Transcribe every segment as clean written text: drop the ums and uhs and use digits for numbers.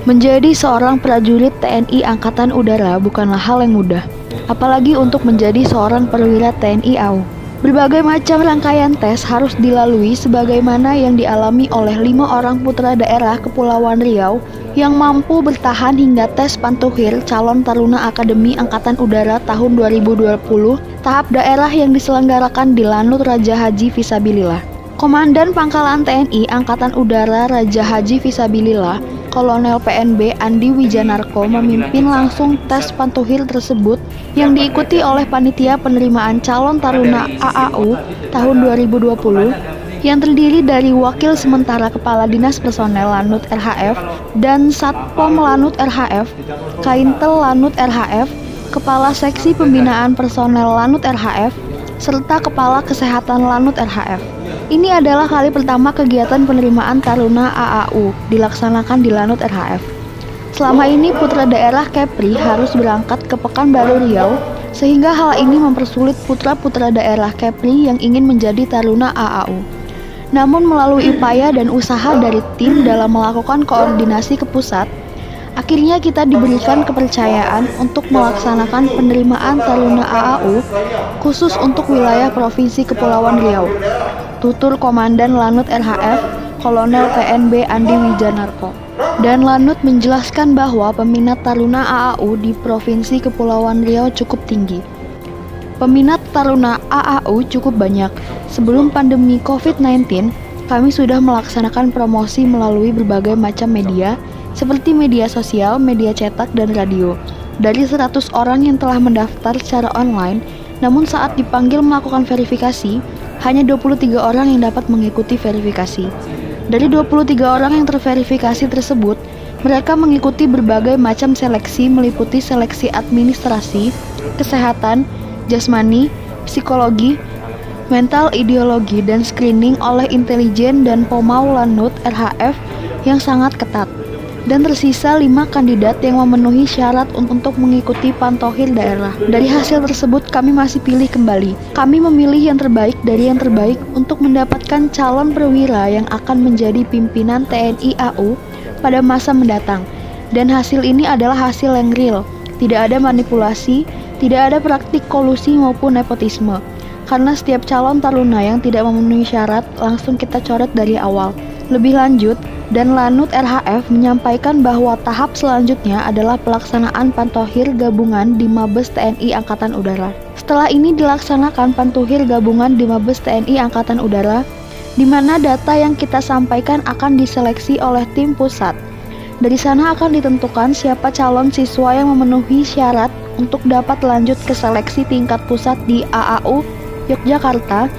Menjadi seorang prajurit TNI Angkatan Udara bukanlah hal yang mudah, apalagi untuk menjadi seorang perwira TNI AU. Berbagai macam rangkaian tes harus dilalui sebagaimana yang dialami oleh 5 orang putra daerah Kepulauan Riau yang mampu bertahan hingga tes Pantuhir Calon Taruna Akademi Angkatan Udara tahun 2020 tahap daerah yang diselenggarakan di Lanut Raja Haji Fisabilillah. Komandan Pangkalan TNI Angkatan Udara Raja Haji Fisabilillah, Kolonel PNB Andi Wijanarko memimpin langsung tes Pantuhir tersebut yang diikuti oleh panitia penerimaan calon taruna AAU tahun 2020 yang terdiri dari Wakil Sementara Kepala Dinas Personel Lanut RHF dan Satpom Lanut RHF, Kaintel Lanut RHF, Kepala Seksi Pembinaan Personel Lanut RHF, serta Kepala Kesehatan Lanut RHF. Ini adalah kali pertama kegiatan penerimaan taruna AAU dilaksanakan di Lanut RHF. Selama ini putra daerah Kepri harus berangkat ke Pekanbaru Riau, sehingga hal ini mempersulit putra-putra daerah Kepri yang ingin menjadi taruna AAU. Namun melalui upaya dan usaha dari tim dalam melakukan koordinasi ke pusat, akhirnya kita diberikan kepercayaan untuk melaksanakan penerimaan taruna AAU khusus untuk wilayah Provinsi Kepulauan Riau. Tutur Komandan Lanut RHF, Kolonel PNB Andi Wijanarko. Dan Lanut menjelaskan bahwa peminat taruna AAU di Provinsi Kepulauan Riau cukup tinggi. Peminat taruna AAU cukup banyak. Sebelum pandemi COVID-19, kami sudah melaksanakan promosi melalui berbagai macam media, seperti media sosial, media cetak, dan radio. Dari 100 orang yang telah mendaftar secara online, namun saat dipanggil melakukan verifikasi, hanya 23 orang yang dapat mengikuti verifikasi. Dari 23 orang yang terverifikasi tersebut, mereka mengikuti berbagai macam seleksi meliputi seleksi administrasi, kesehatan, jasmani, psikologi, mental, ideologi, dan screening oleh intelijen dan Pomau Lanut RHF yang sangat ketat. Dan tersisa 5 kandidat yang memenuhi syarat untuk mengikuti Pantohir daerah. Dari hasil tersebut kami masih pilih kembali. Kami memilih yang terbaik dari yang terbaik untuk mendapatkan calon perwira yang akan menjadi pimpinan TNI AU pada masa mendatang. Dan hasil ini adalah hasil yang real. Tidak ada manipulasi, tidak ada praktik kolusi maupun nepotisme. Karena setiap calon taruna yang tidak memenuhi syarat langsung kita coret dari awal. Lebih lanjut, dan Lanut RHF menyampaikan bahwa tahap selanjutnya adalah pelaksanaan Pantohir gabungan di Mabes TNI Angkatan Udara. Setelah ini dilaksanakan Pantohir gabungan di Mabes TNI Angkatan Udara, di mana data yang kita sampaikan akan diseleksi oleh tim pusat. Dari sana akan ditentukan siapa calon siswa yang memenuhi syarat untuk dapat lanjut ke seleksi tingkat pusat di AAU Yogyakarta,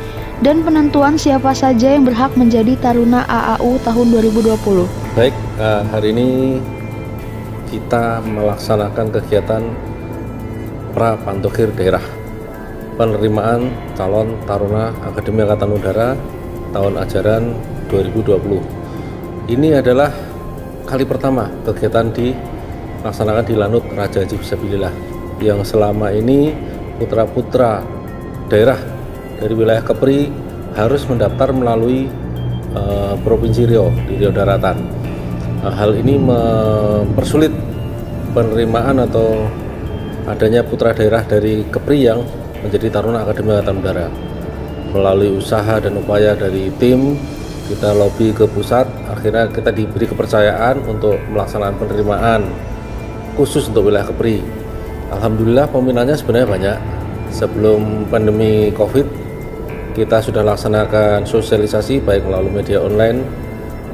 dan penentuan siapa saja yang berhak menjadi taruna AAU tahun 2020. Baik, hari ini kita melaksanakan kegiatan pra-Pantohir daerah penerimaan calon taruna Akademi Angkatan Udara tahun ajaran 2020. Ini adalah kali pertama kegiatan dilaksanakan di Lanut Raja Haji Fisabilillah, yang selama ini putra-putra daerah dari wilayah Kepri harus mendaftar melalui Provinsi Riau di Riau Daratan. Hal ini mempersulit penerimaan atau adanya putra daerah dari Kepri yang menjadi taruna Akademi Angkatan Udara. Melalui usaha dan upaya dari tim, kita lobby ke pusat, akhirnya kita diberi kepercayaan untuk melaksanakan penerimaan khusus untuk wilayah Kepri. Alhamdulillah peminatnya sebenarnya banyak. Sebelum pandemi COVID, kita sudah laksanakan sosialisasi baik melalui media online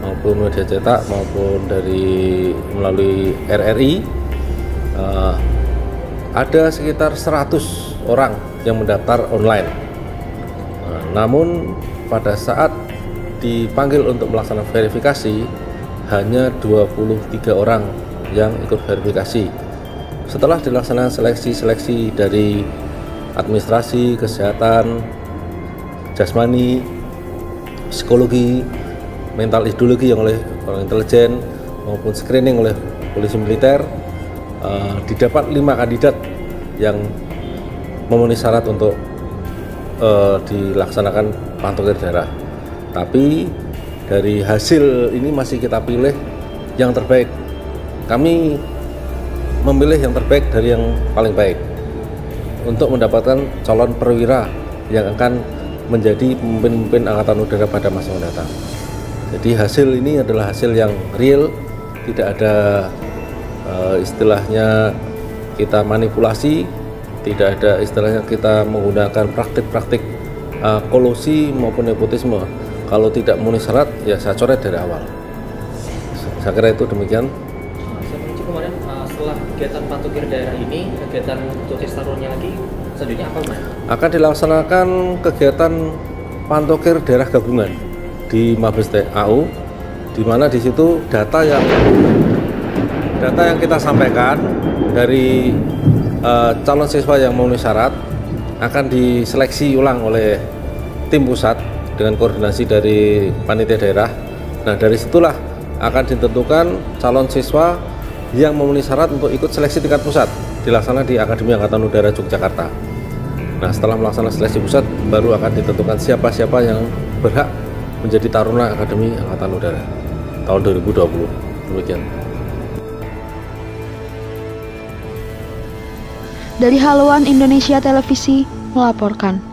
maupun media cetak maupun melalui RRI. Ada sekitar 100 orang yang mendaftar online. Namun pada saat dipanggil untuk melaksanakan verifikasi, hanya 23 orang yang ikut verifikasi. Setelah dilaksanakan seleksi dari administrasi, kesehatan, jasmani, psikologi, mental, ideologi yang oleh orang intelijen maupun screening oleh polisi militer, didapat 5 kandidat yang memenuhi syarat untuk dilaksanakan Pantohir daerah. Tapi dari hasil ini masih kita pilih yang terbaik. Kami memilih yang terbaik dari yang paling baik untuk mendapatkan calon perwira yang akan menjadi pemimpin Angkatan Udara pada masa mendatang. Jadi hasil ini adalah hasil yang real, tidak ada istilahnya kita manipulasi, tidak ada istilahnya kita menggunakan praktik-praktik kolusi maupun nepotisme. Kalau tidak memenuhi syarat, ya saya coret dari awal. Saya kira itu demikian. Kemarin setelah kegiatan Pantokir daerah ini, kegiatan tutis tarunnya lagi selanjutnya apa, Mas? Akan dilaksanakan kegiatan Pantokir daerah gabungan di Mabes AU, di mana di situ data yang kita sampaikan dari calon siswa yang memenuhi syarat akan diseleksi ulang oleh tim pusat dengan koordinasi dari panitia daerah. Nah, dari situlah akan ditentukan calon siswa yang memenuhi syarat untuk ikut seleksi tingkat pusat dilaksanakan di Akademi Angkatan Udara Yogyakarta. Nah, setelah melaksanakan seleksi pusat baru akan ditentukan siapa-siapa yang berhak menjadi taruna Akademi Angkatan Udara tahun 2020. Demikian. Dari Haluan Indonesia Televisi melaporkan.